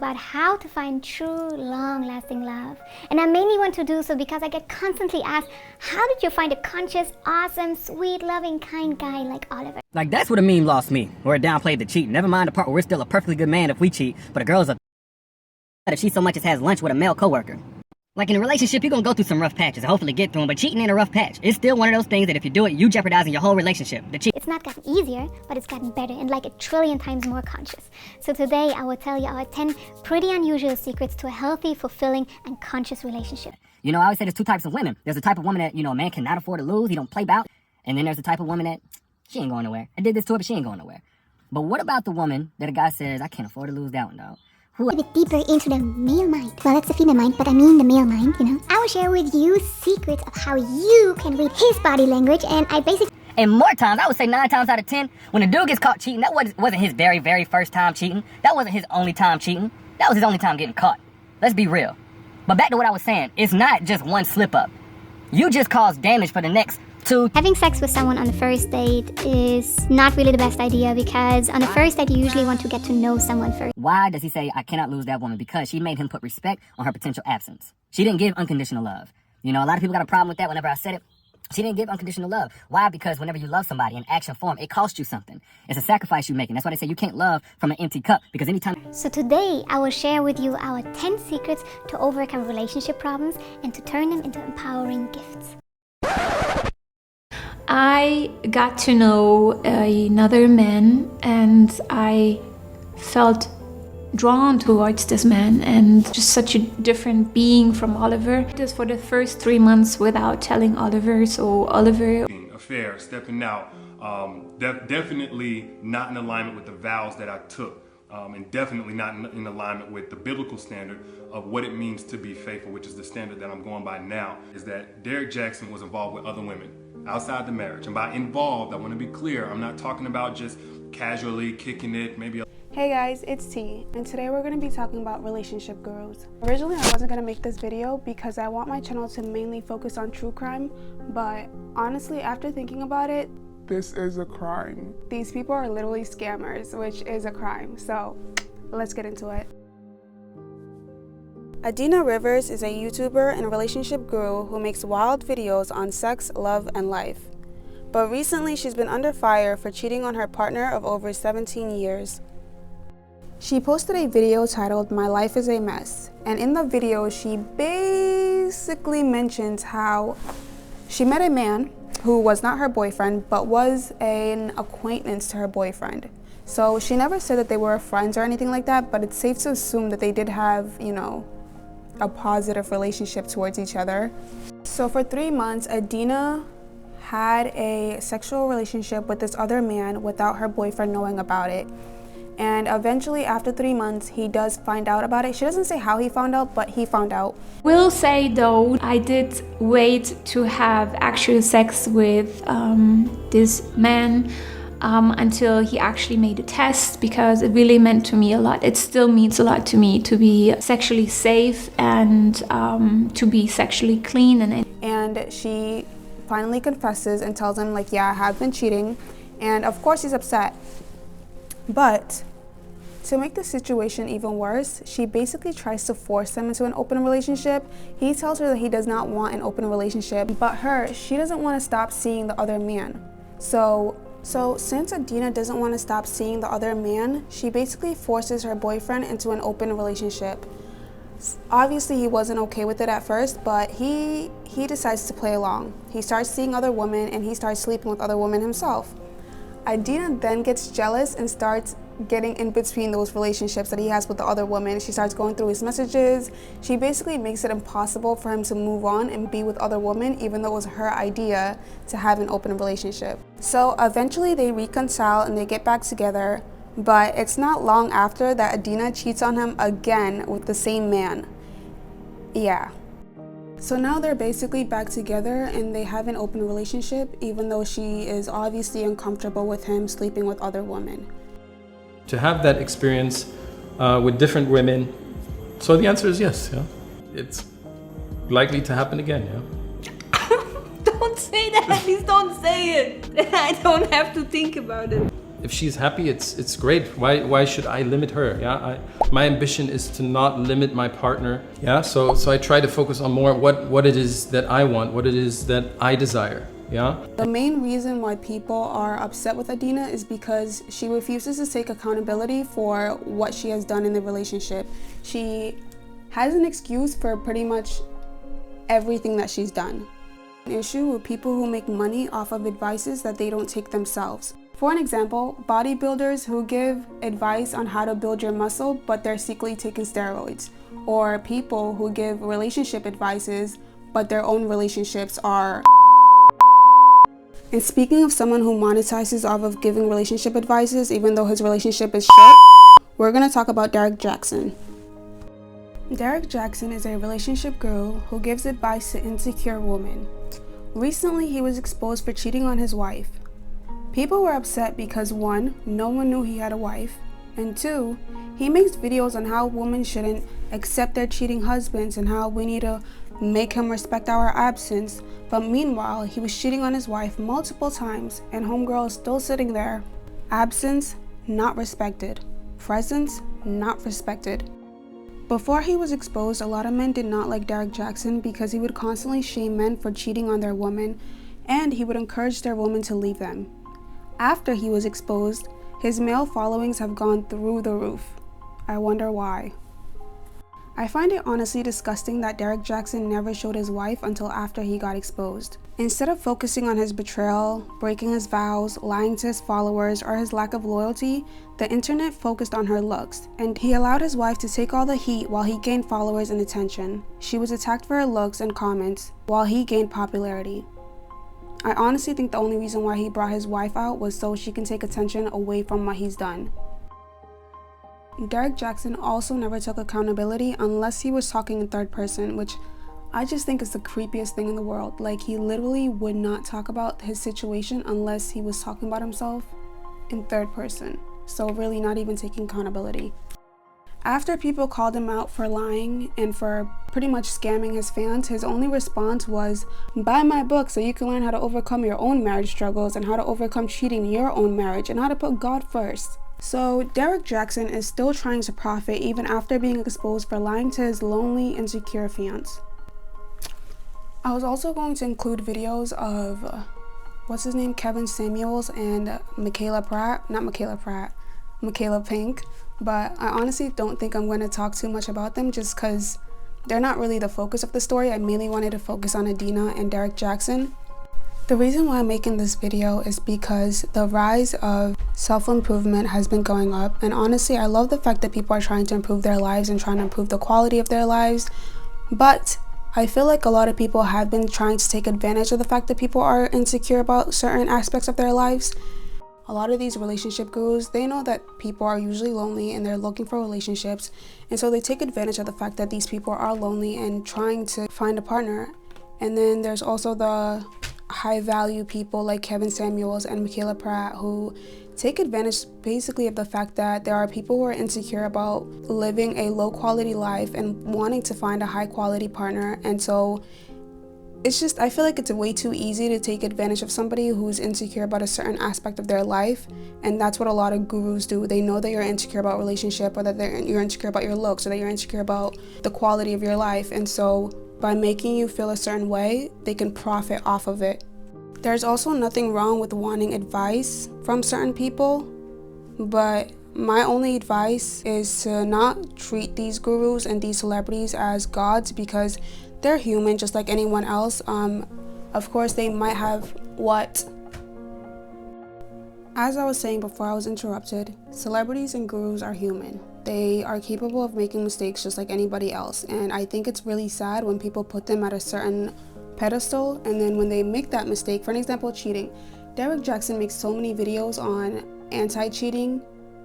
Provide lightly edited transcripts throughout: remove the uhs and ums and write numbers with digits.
about how to find true, long-lasting love. And I mainly want to do so because I get constantly asked, how did you find a conscious, awesome, sweet, loving, kind guy like Oliver? Like, that's where the meme lost me, where it downplayed the cheating. Never mind the part where we're still a perfectly good man if we cheat, but a girl's a if she so much as has lunch with a male coworker. Like, in a relationship, you're gonna go through some rough patches and hopefully get through them, but cheating ain't a rough patch. It's still one of those things that if you do it, you jeopardizing your whole relationship. It's not gotten easier, but it's gotten better and like 1,000,000,000 times more conscious. So today, I will tell you our 10 pretty unusual secrets to a healthy, fulfilling, and conscious relationship. You know, I always say there's two types of women. There's the type of woman that, you know, a man cannot afford to lose, he don't play bout. And then there's the type of woman that, she ain't going nowhere. I did this to her, but she ain't going nowhere. But what about the woman that a guy says, I can't afford to lose that one, dog? A bit deeper into the male mind. Well, it's the female mind, but I mean the male mind, you know. I will share with you secrets of how you can read his body language, and I basically... And more times, I would say 9 times out of 10, when a dude gets caught cheating, that wasn't his very, very first time cheating. That wasn't his only time cheating. That was his only time getting caught. Let's be real. But back to what I was saying, it's not just one slip up. You just caused damage for the next 2. Having sex with someone on the first date is not really the best idea because on the first date you usually want to get to know someone first. Why does he say, I cannot lose that woman? Because she made him put respect on her potential absence. She didn't give unconditional love. You know, a lot of people got a problem with that whenever I said it. She didn't give unconditional love. Why? Because whenever you love somebody in action form, it costs you something. It's a sacrifice you're making. That's why they say you can't love from an empty cup, because anytime... So today, I will share with you our 10 secrets to overcome relationship problems and to turn them into empowering gifts. I got to know another man and I felt drawn towards this man and just such a different being from Oliver. Just for the first 3 months without telling Oliver, so Oliver... Affair, stepping out, definitely not in alignment with the vows that I took. And definitely not in alignment with the biblical standard of what it means to be faithful, which is the standard that I'm going by now, is that Derrick Jaxn was involved with other women outside the marriage. And by involved, I want to be clear, I'm not talking about just casually kicking it, maybe. Hey guys, it's T, and today we're going to be talking about relationship gurus. Originally, I wasn't going to make this video because I want my channel to mainly focus on true crime, but honestly, after thinking about it, this is a crime. These people are literally scammers, which is a crime. So let's get into it. Adina Rivers is a YouTuber and relationship guru who makes wild videos on sex, love, and life. But recently she's been under fire for cheating on her partner of over 17 years. She posted a video titled "My Life is a Mess," and in the video she basically mentions how she met a man who was not her boyfriend, but was an acquaintance to her boyfriend. So she never said that they were friends or anything like that, but it's safe to assume that they did have, you know, a positive relationship towards each other. So for 3 months, Adina had a sexual relationship with this other man without her boyfriend knowing about it. And eventually, after 3 months, he does find out about it. She doesn't say how he found out, but he found out. Will say though, I did wait to have actual sex with this man until he actually made a test, because it really meant to me a lot. It still means a lot to me to be sexually safe and to be sexually clean. And she finally confesses and tells him, like, yeah, I have been cheating. And of course he's upset. But to make the situation even worse, she basically tries to force him into an open relationship. He tells her that he does not want an open relationship, but she doesn't want to stop seeing the other man. So since Adina doesn't want to stop seeing the other man, she basically forces her boyfriend into an open relationship. Obviously he wasn't okay with it at first, but he decides to play along. He starts seeing other women and he starts sleeping with other women himself. Adina then gets jealous and starts getting in between those relationships that he has with the other women. She starts going through his messages. She basically makes it impossible for him to move on and be with other women, even though it was her idea to have an open relationship. So eventually they reconcile and they get back together, but it's not long after that Adina cheats on him again with the same man. Yeah. So now they're basically back together and they have an open relationship, even though she is obviously uncomfortable with him sleeping with other women. To have that experience with different women, so the answer is yes. Yeah, it's likely to happen again. Yeah. Don't say that. Please don't say it. I don't have to think about it. if she's happy, it's great. Why should I limit her? Yeah, my ambition is to not limit my partner. Yeah, so I try to focus on more what it is that I want, what it is that I desire. Yeah. The main reason why people are upset with Adina is because she refuses to take accountability for what she has done in the relationship. She has an excuse for pretty much everything that she's done. An issue with people who make money off of advices that they don't take themselves. For an example, bodybuilders who give advice on how to build your muscle, but they're secretly taking steroids. Or people who give relationship advices, but their own relationships are. And speaking of someone who monetizes off of giving relationship advices, even though his relationship is shit, we're gonna talk about Derrick Jaxn. Derrick Jaxn is a relationship guru who gives advice to insecure women. Recently, he was exposed for cheating on his wife. People were upset because 1, no one knew he had a wife, and 2, he makes videos on how women shouldn't accept their cheating husbands and how we need to make him respect our absence. But meanwhile, he was cheating on his wife multiple times and homegirl is still sitting there. Absence, not respected. Presence, not respected. Before he was exposed, a lot of men did not like Derrick Jaxn because he would constantly shame men for cheating on their women, and he would encourage their women to leave them. After he was exposed, his male followings have gone through the roof. I wonder why. I find it honestly disgusting that Derrick Jaxn never showed his wife until after he got exposed. Instead of focusing on his betrayal, breaking his vows, lying to his followers, or his lack of loyalty, the internet focused on her looks, and he allowed his wife to take all the heat while he gained followers and attention. She was attacked for her looks and comments, while he gained popularity. I honestly think the only reason why he brought his wife out was so she can take attention away from what he's done. Derrick Jaxn also never took accountability unless he was talking in third person, which I just think is the creepiest thing in the world. Like, he literally would not talk about his situation unless he was talking about himself in third person. So really not even taking accountability. After people called him out for lying and for pretty much scamming his fans, his only response was, buy my book so you can learn how to overcome your own marriage struggles and how to overcome cheating in your own marriage and how to put God first. So Derrick Jaxn is still trying to profit even after being exposed for lying to his lonely, insecure fans. I was also going to include videos of, what's his name, Kevin Samuels and Michaela Pink, but I honestly don't think I'm going to talk too much about them just because they're not really the focus of the story. I mainly wanted to focus on Adina and Derrick Jaxn. The reason why I'm making this video is because the rise of self-improvement has been going up, and honestly I love the fact that people are trying to improve their lives and trying to improve the quality of their lives, but I feel like a lot of people have been trying to take advantage of the fact that people are insecure about certain aspects of their lives. A lot of these relationship gurus, they know that people are usually lonely and they're looking for relationships, and so they take advantage of the fact that these people are lonely and trying to find a partner. And then there's also the high value people like Kevin Samuels and Michaela Pratt who take advantage basically of the fact that there are people who are insecure about living a low quality life and wanting to find a high quality partner. And so it's just, I feel like it's way too easy to take advantage of somebody who's insecure about a certain aspect of their life, and that's what a lot of gurus do. They know that you're insecure about relationship, or that you're insecure about your looks, or that you're insecure about the quality of your life, and so by making you feel a certain way, they can profit off of it. There's also nothing wrong with wanting advice from certain people, but my only advice is to not treat these gurus and these celebrities as gods, because they're human just like anyone else. Of course, they might have As I was saying before I was interrupted, celebrities and gurus are human. They are capable of making mistakes just like anybody else, and I think it's really sad when people put them at a certain pedestal, and then when they make that mistake, for an example, cheating. Derrick Jaxn makes so many videos on anti-cheating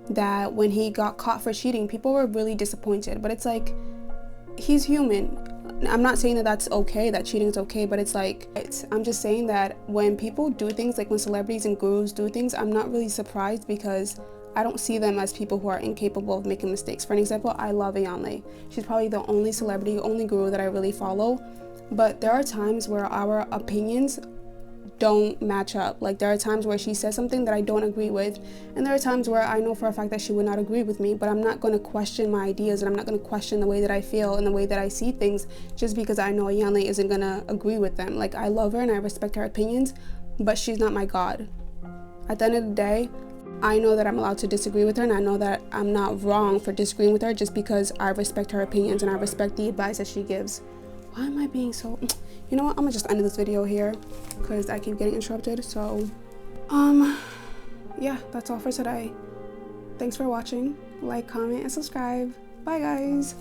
that when he got caught for cheating, people were really disappointed, but it's like, he's human. I'm not saying that that's okay, that cheating is okay, but I'm just saying that when people do things, like when celebrities and gurus do things, I'm not really surprised because I don't see them as people who are incapable of making mistakes. For an example, I love Ayanle. She's probably the only celebrity, only guru that I really follow, but there are times where our opinions don't match up. Like, there are times where she says something that I don't agree with, and there are times where I know for a fact that she would not agree with me, but I'm not going to question my ideas, and I'm not going to question the way that I feel and the way that I see things just because I know Ayanle isn't going to agree with them. Like, I love her and I respect her opinions, but she's not my God. At the end of the day, I know that I'm allowed to disagree with her, and I know that I'm not wrong for disagreeing with her just because I respect her opinions and I respect the advice that she gives. Why am I being so... You know what? I'm gonna just end this video here because I keep getting interrupted. So, yeah, that's all for today. Thanks for watching. Like, comment, and subscribe. Bye, guys.